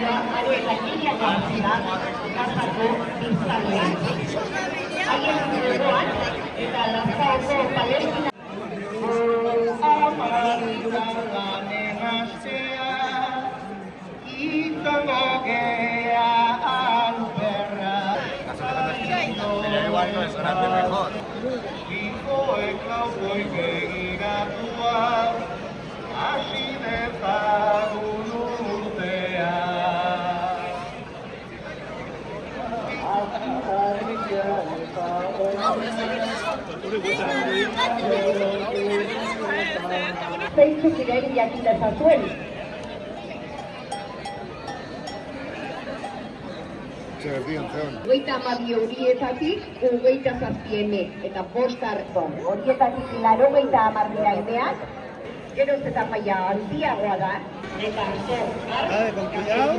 saioa aro eta kiliak hartzen da gaztako biztanlean. Haien gogoan eta Lazaoko Palestina. Amarita lanen astea, izango gea alberra. Igual no es grande, mejor. Hijoek hauek begiratua, hasi dezagun urtea. Zeintzuk diren jakin dezazuen. Hogeita hamabi horietatik, 27 eta 5 hartzon. Horietatik 80 emeak, geroz eta maila handiagoa da. Eta Con cuidado.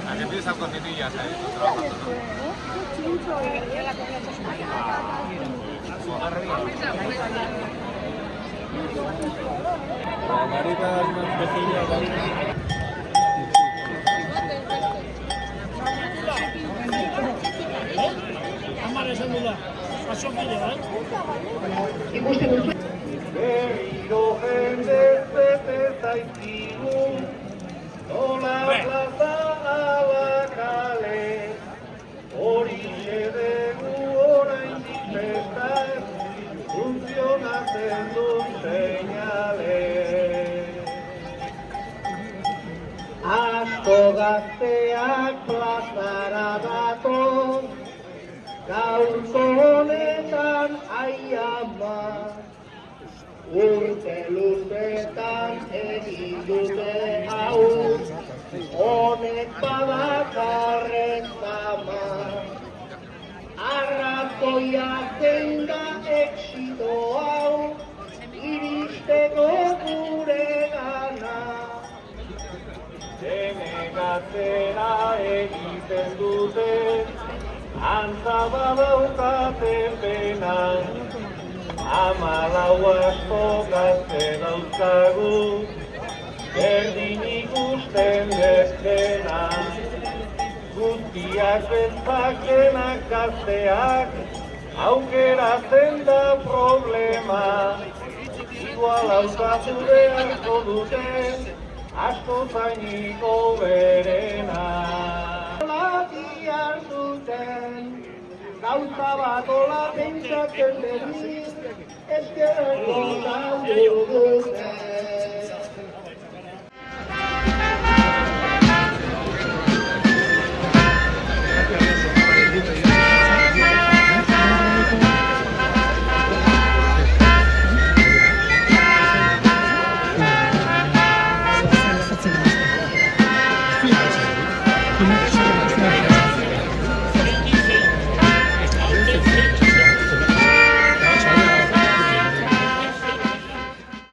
¿A qué piensas cocinillas ahí? Margarita, unas cocinillas. berriro jende zete zaizkigu, nola plaza ala kale, horixe dugu oraindik festan, funtzionatzen duen seinale. Asko gazteak plazara datoz, gaurko honetan ai ama, urte luzetan egin dute hau, honek badakarren zama. Arrazoia zein da exito hau, iristeko gure gana. Denegatzera egiten dute, antza badaukate pena. 14 asko gazte dauzkagu, berdin ikusten dezkena. Guztiak bezpakenak gazteak, aukeratzen da problema. Igual haukatu beharko duten, asko zainiko berena. Latiar zuten, gauza bat ola pentsatzen berriz, ezkerreko daudu duten.